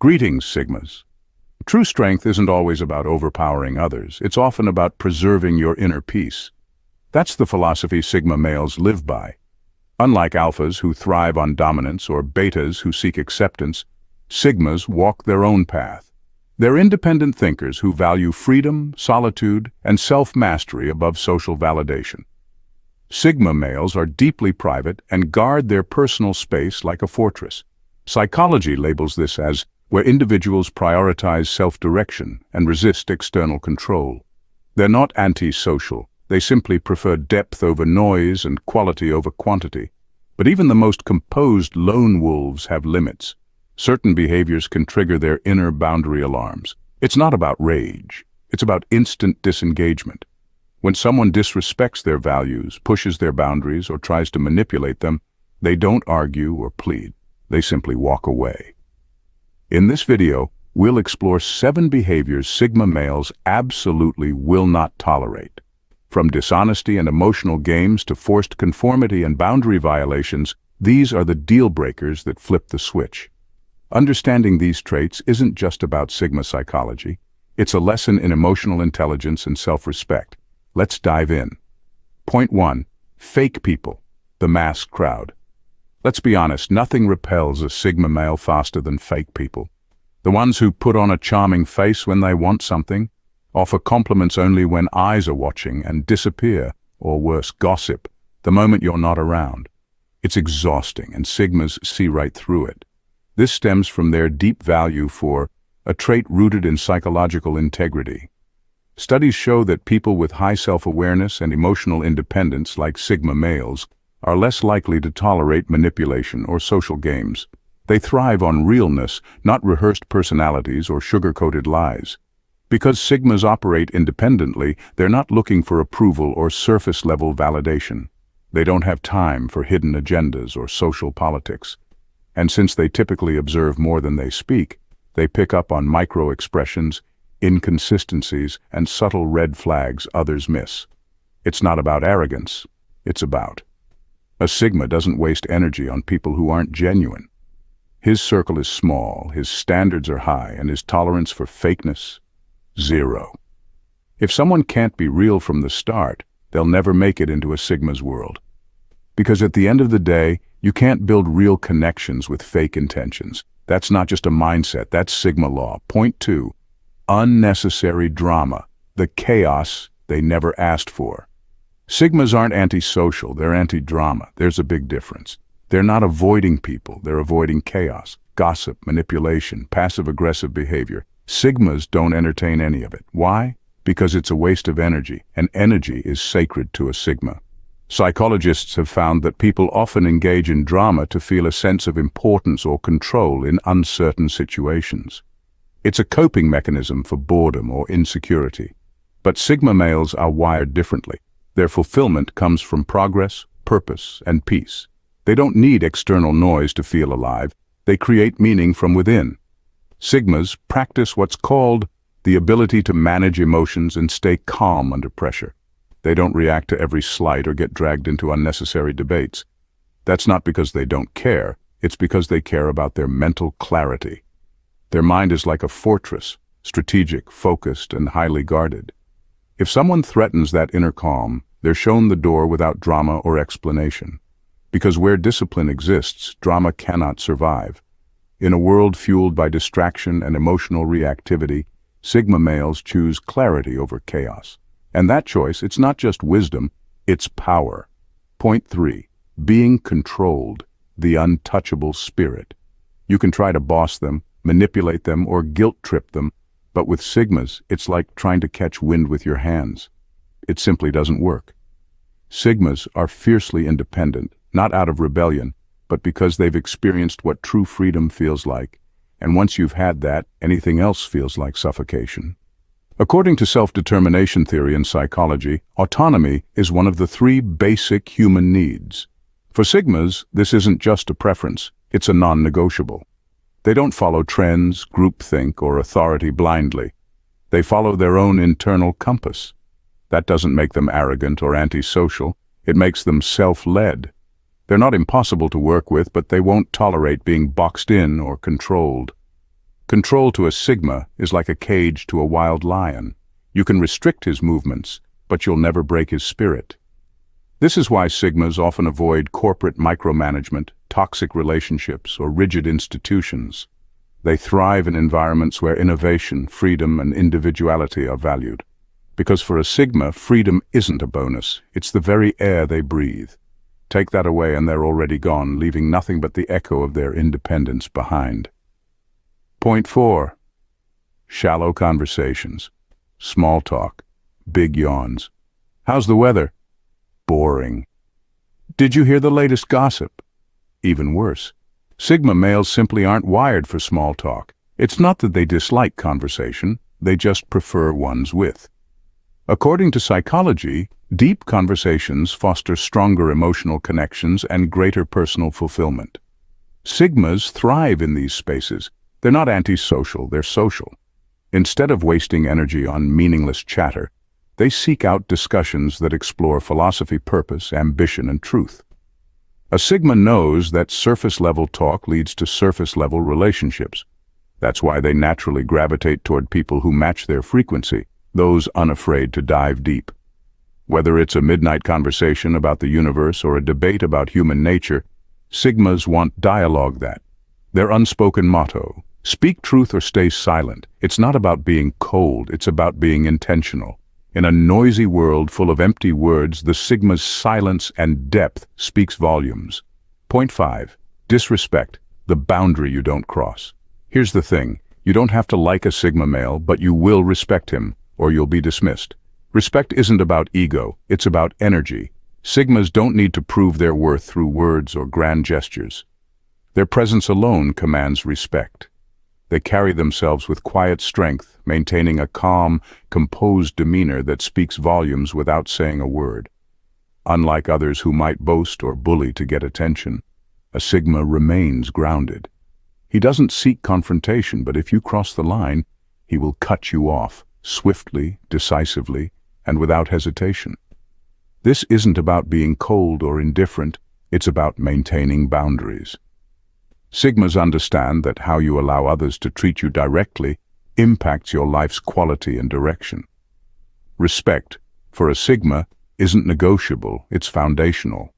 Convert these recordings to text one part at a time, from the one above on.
Greetings, Sigmas. True strength isn't always about overpowering others. It's often about preserving your inner peace. That's the philosophy Sigma males live by. Unlike alphas who thrive on dominance or betas who seek acceptance, Sigmas walk their own path. They're independent thinkers who value freedom, solitude, and self-mastery above social validation. Sigma males are deeply private and guard their personal space like a fortress. Psychology labels this as where individuals prioritize self-direction and resist external control. They're not anti-social. They simply prefer depth over noise and quality over quantity. But even the most composed lone wolves have limits. Certain behaviors can trigger their inner boundary alarms. It's not about rage. It's about instant disengagement. When someone disrespects their values, pushes their boundaries, or tries to manipulate them, they don't argue or plead. They simply walk away. In this video, we'll explore 7 behaviors Sigma males absolutely will not tolerate. From dishonesty and emotional games to forced conformity and boundary violations, these are the deal breakers that flip the switch. Understanding these traits isn't just about Sigma psychology. It's a lesson in emotional intelligence and self-respect. Let's dive in. Point 1. Fake people, the masked crowd. Let's be honest, nothing repels a Sigma male faster than fake people. The ones who put on a charming face when they want something, offer compliments only when eyes are watching, and disappear, or worse, gossip, the moment you're not around. It's exhausting, and Sigmas see right through it. This stems from their deep value for a trait rooted in psychological integrity. Studies show that people with high self-awareness and emotional independence, like Sigma males, are less likely to tolerate manipulation or social games. They thrive on realness, not rehearsed personalities or sugar-coated lies. Because Sigmas operate independently, they're not looking for approval or surface-level validation. They don't have time for hidden agendas or social politics. And since they typically observe more than they speak, they pick up on micro-expressions, inconsistencies, and subtle red flags others miss. It's not about arrogance. It's about. A Sigma doesn't waste energy on people who aren't genuine. His circle is small, his standards are high, and his tolerance for fakeness, 0. If someone can't be real from the start, they'll never make it into a Sigma's world. Because at the end of the day, you can't build real connections with fake intentions. That's not just a mindset, that's Sigma law. Point 2. Unnecessary drama, the chaos they never asked for. Sigmas aren't antisocial, they're anti-drama. There's a big difference. They're not avoiding people, they're avoiding chaos, gossip, manipulation, passive-aggressive behavior. Sigmas don't entertain any of it. Why? Because it's a waste of energy, and energy is sacred to a Sigma. Psychologists have found that people often engage in drama to feel a sense of importance or control in uncertain situations. It's a coping mechanism for boredom or insecurity. But Sigma males are wired differently. Their fulfillment comes from progress, purpose, and peace. They don't need external noise to feel alive. They create meaning from within. Sigmas practice what's called the ability to manage emotions and stay calm under pressure. They don't react to every slight or get dragged into unnecessary debates. That's not because they don't care. It's because they care about their mental clarity. Their mind is like a fortress, strategic, focused, and highly guarded. If someone threatens that inner calm, they're shown the door without drama or explanation. Because where discipline exists, drama cannot survive. In a world fueled by distraction and emotional reactivity, Sigma males choose clarity over chaos. And that choice, it's not just wisdom, it's power. Point 3. Being controlled, the untouchable spirit. You can try to boss them, manipulate them, or guilt-trip them, but with Sigmas, it's like trying to catch wind with your hands. It simply doesn't work. Sigmas are fiercely independent, not out of rebellion, but because they've experienced what true freedom feels like. And once you've had that, anything else feels like suffocation. According to self-determination theory and psychology, autonomy is one of the 3 basic human needs. For Sigmas, this isn't just a preference, it's a non-negotiable. They don't follow trends, groupthink, or authority blindly. They follow their own internal compass. That doesn't make them arrogant or antisocial. It makes them self-led. They're not impossible to work with, but they won't tolerate being boxed in or controlled. Control to a Sigma is like a cage to a wild lion. You can restrict his movements, but you'll never break his spirit. This is why Sigmas often avoid corporate micromanagement, toxic relationships, or rigid institutions. They thrive in environments where innovation, freedom, and individuality are valued. Because for a Sigma, freedom isn't a bonus, it's the very air they breathe. Take that away and they're already gone, leaving nothing but the echo of their independence behind. Point 4. Shallow conversations. Small talk. Big yawns. How's the weather? Boring. Did you hear the latest gossip? Even worse. Sigma males simply aren't wired for small talk. It's not that they dislike conversation, they just prefer ones with. According to psychology, deep conversations foster stronger emotional connections and greater personal fulfillment. Sigmas thrive in these spaces. They're not antisocial, they're social. Instead of wasting energy on meaningless chatter, they seek out discussions that explore philosophy, purpose, ambition, and truth. A Sigma knows that surface-level talk leads to surface-level relationships. That's why they naturally gravitate toward people who match their frequency, those unafraid to dive deep. Whether it's a midnight conversation about the universe or a debate about human nature, Sigmas want dialogue that. Their unspoken motto, speak truth or stay silent. It's not about being cold, it's about being intentional. In a noisy world full of empty words, the Sigma's silence and depth speaks volumes. Point 5. Disrespect, the boundary you don't cross. Here's the thing, you don't have to like a Sigma male, but you will respect him, or you'll be dismissed. Respect isn't about ego, it's about energy. Sigmas don't need to prove their worth through words or grand gestures. Their presence alone commands respect. They carry themselves with quiet strength, maintaining a calm, composed demeanor that speaks volumes without saying a word. Unlike others who might boast or bully to get attention, a Sigma remains grounded. He doesn't seek confrontation, but if you cross the line, he will cut you off, swiftly, decisively, and without hesitation. This isn't about being cold or indifferent, it's about maintaining boundaries. Sigmas understand that how you allow others to treat you directly impacts your life's quality and direction. Respect, for a Sigma, isn't negotiable, it's foundational.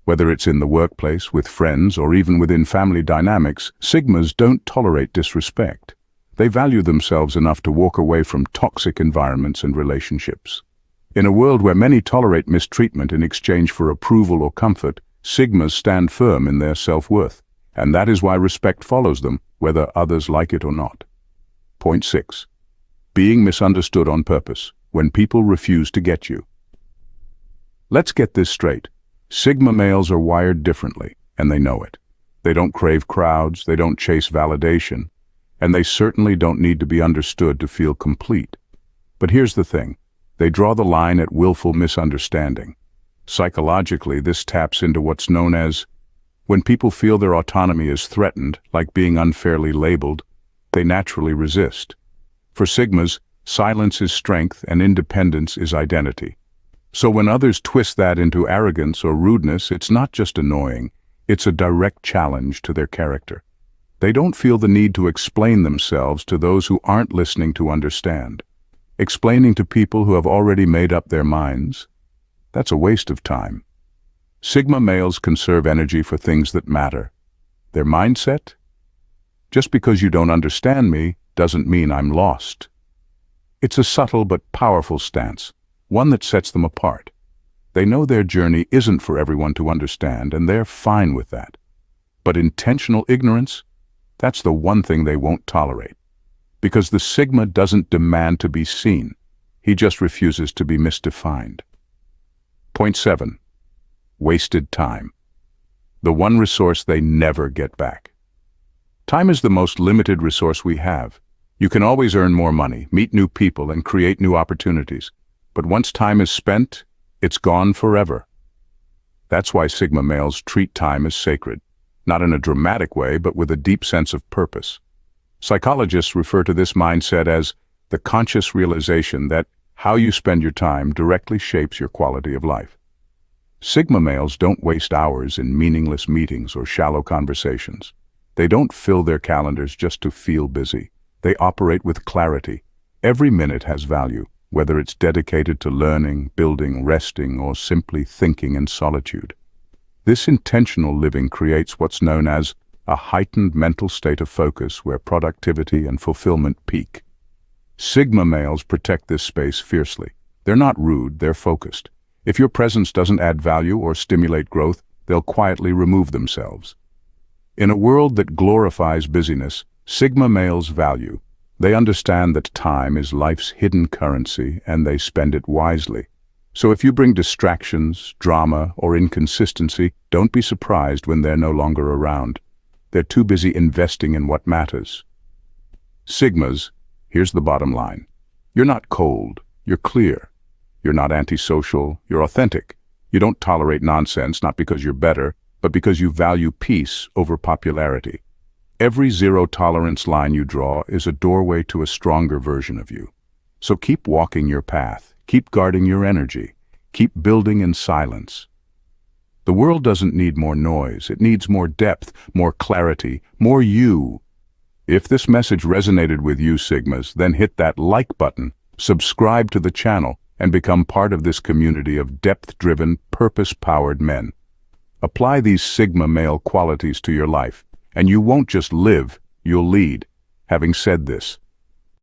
Whether it's in the workplace, with friends, or even within family dynamics, Sigmas don't tolerate disrespect. They value themselves enough to walk away from toxic environments and relationships. In a world where many tolerate mistreatment in exchange for approval or comfort, Sigmas stand firm in their self-worth. And that is why respect follows them, whether others like it or not. Point 6. Being misunderstood on purpose, when people refuse to get you. Let's get this straight. Sigma males are wired differently, and they know it. They don't crave crowds, they don't chase validation, and they certainly don't need to be understood to feel complete. But here's the thing. They draw the line at willful misunderstanding. Psychologically, this taps into what's known as when people feel their autonomy is threatened, like being unfairly labeled, they naturally resist. For Sigmas, silence is strength and independence is identity. So when others twist that into arrogance or rudeness, it's not just annoying, it's a direct challenge to their character. They don't feel the need to explain themselves to those who aren't listening to understand. Explaining to people who have already made up their minds, that's a waste of time. Sigma males conserve energy for things that matter. Their mindset? Just because you don't understand me doesn't mean I'm lost. It's a subtle but powerful stance, one that sets them apart. They know their journey isn't for everyone to understand, and they're fine with that. But intentional ignorance? That's the one thing they won't tolerate. Because the Sigma doesn't demand to be seen. He just refuses to be misdefined. Point 7. Wasted time. The one resource they never get back. Time is the most limited resource we have. You can always earn more money, meet new people, and create new opportunities. But once time is spent, it's gone forever. That's why Sigma males treat time as sacred, not in a dramatic way, but with a deep sense of purpose. Psychologists refer to this mindset as the conscious realization that how you spend your time directly shapes your quality of life. Sigma males don't waste hours in meaningless meetings or shallow conversations. They don't fill their calendars just to feel busy. They operate with clarity. Every minute has value, whether it's dedicated to learning, building, resting, or simply thinking in solitude. This intentional living creates what's known as a heightened mental state of focus where productivity and fulfillment peak. Sigma males protect this space fiercely. They're not rude, they're focused. If your presence doesn't add value or stimulate growth, they'll quietly remove themselves. In a world that glorifies busyness, Sigma males value. They understand that time is life's hidden currency and they spend it wisely. So if you bring distractions, drama, or inconsistency, don't be surprised when they're no longer around. They're too busy investing in what matters. Sigmas, here's the bottom line. You're not cold, you're clear. You're not antisocial, you're authentic. You don't tolerate nonsense, not because you're better, but because you value peace over popularity. Every zero-tolerance line you draw is a doorway to a stronger version of you. So keep walking your path, keep guarding your energy, keep building in silence. The world doesn't need more noise, it needs more depth, more clarity, more you. If this message resonated with you, Sigmas, then hit that like button, subscribe to the channel, and become part of this community of depth-driven, purpose-powered men. Apply these Sigma male qualities to your life, and you won't just live, you'll lead. Having said this,